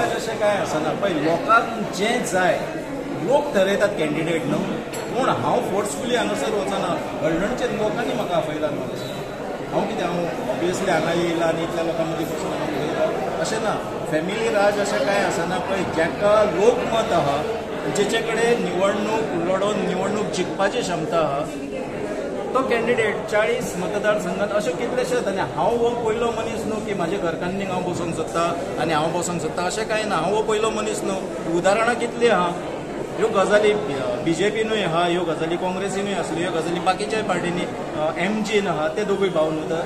राज अशें कांय आसना पळय. लोकांक जें जाय लोक ठरयतात कॅन्डिडेट न्हू. पूण हांव फोर्सफुली हांगासर वचना. हळडणचे लोकांनी म्हाका आपयलात हांगासर. हांव कितें हांव ऑब्वियसली हांगा येयला आनी इतल्या लोकां मदीं बसून हांव उलयता अशें ना. फॅमिली राज अशें कांय आसना पळय. जाका लोकमत आहा, जेचे कडेन निवडणूक लडोवन निवडणूक जिखपाची क्षमता आहा, तो कॅन्डिडेट 40 मतदारसंघात अशें कितलेशेच. आनी हांव हो पयलो मनीस न्हू की म्हाज्या घरकान्नीक हांव बसूंक सोदता आनी हांव बसूंक सोदता अशें कांय ना. हांव हो पयलो मनीस न्हू. उदाहरणां कितलीं आहा. ह्यो गजाली BJPनूय आहा, ह्यो गजाली काँग्रेसीनूय आसल्यो, ह्यो गजाली बाकीच्याय पार्टींनी. MGन आहा, ते दोगूय भाव न्हू. तर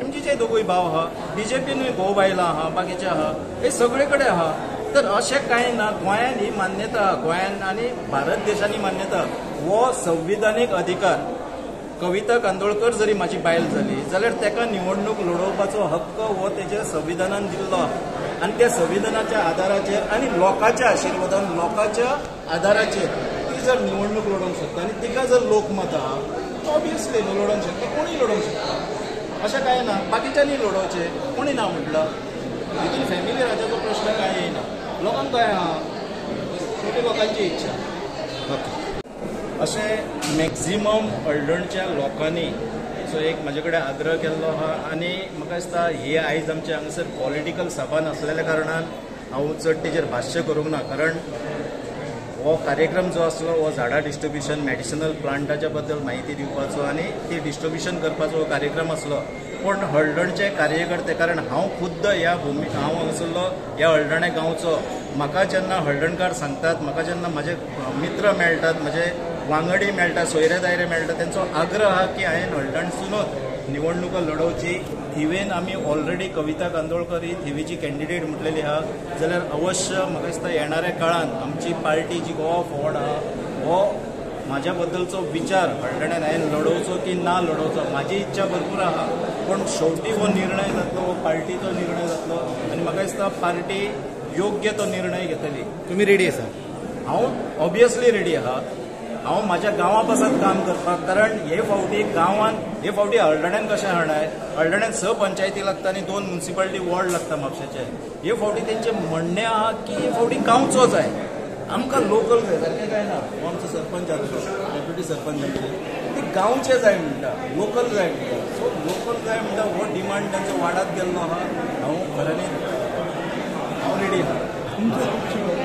MGचे दोगूय भाव आहा. BJPनूय भोव बायलां आहा, बाकीचे आहा, हे सगळे कडेन आहा. तर अशें कांय ना. गोंयान ही मान्यता, गोंयान आनी भारत देशांनी मान्यता. हो संविधानीक अधिकार. कविता कांदोळकर जरी म्हाजी बायल जाली जाल्यार तेका निवडणूक लडोवपाचो हक्क हो तेच्या संविधानान दिल्लो. आनी त्या संविधानाच्या आदाराचेर आनी लोकांच्या आशिर्वादान, लोकांच्या आदाराचेर ती जर निवडणूक लडोवंक शकता आनी तिका जर लोकमत आहा, ऑब्वियसली लडोवंक शकता, कोणूय लडोवंक शकता. अशें कांय ना. बाकीच्यांनी लडोवचें कोणी ना म्हटलां. देखील फॅमिली राजाचो प्रश्न कांय येयना. लोकांक काय आहा, शेवटी लोकांची इच्छा. ओके. अशें मॅक्झिमम हळडणच्या लोकांनी सो एक म्हाजे कडेन आग्रह केल्लो आहा. आनी म्हाका दिसता ही आयज आमचे हांगासर पॉलिटिकल सभा नासलेल्या कारणान हांव चड तेजेर भाश्य करूंक ना. कारण हो कार्यक्रम जो आसलो हो झाडां डिस्ट्रिब्युशन मॅडिसिनल प्लांटाच्या बद्दल म्हायती दिवपाचो आनी ती डिस्ट्रिब्युशन करपाचो हो कार्यक्रम आसलो. पूण हळडणचे कार्यकर्ते, कारण हांव खुद्द ह्या हांव हांगासरलो ह्या हळडणे गांवचो. म्हाका जेन्ना हळडणकार सांगतात, म्हाका जेन्ना म्हाजे मित्र मेळटात, म्हजे वांगडी मेळटा, सोयरे दायरे मेळटा, तेंचो आग्रह आहा की हांवें हळडणसूनच निवडणुका लडोवची. थिवेन आमी ऑलरेडी कविता कांदोळकर ही थिवेची कॅन्डिडेट म्हटलेली आहा. जाल्यार अवश्य म्हाका दिसता येणाऱ्या काळान आमची पार्टी जी गोवा फॉर्वर्ड आहा हो म्हाज्या बद्दलचो विचार हळडण्यान हांवें लडोवचो की ना लडोवचो म्हाजी इच्छा भरपूर आहा. पूण शेवटी हो निर्णय जातलो, हो पार्टीचो निर्णय जातलो आनी म्हाका दिसता पार्टी योग्य तो निर्णय घेतली. तुम्ही रेडी आसा? हांव ऑब्वियसली रेडी आहा. हांव म्हाज्या गांवा पासत काम करपाक. कारण हे फावटी गांवान हे फावटी हळडण्यान कशें हाडाय, हळडण्यान 6 पंचायती लागता आनी 2 म्युन्सिपालिटी वॉर्ड लागता म्हापशेचे. हे फावटी तेंचें म्हणणें आहा की हे फावटी गांवचो जाय, आमकां लोकल जाय. सारकें काय ना. हो आमचो सरपंच आसलो, डेप्युटी सरपंच आमचे, ते गांवचे जाय म्हणटा, लोकल जाय म्हणटा. सो लोकल जाय म्हणटा हो डिमांड तांचो वाडत गेल्लो आहा. हांव खऱ्यांनी हांव रेडी आहा.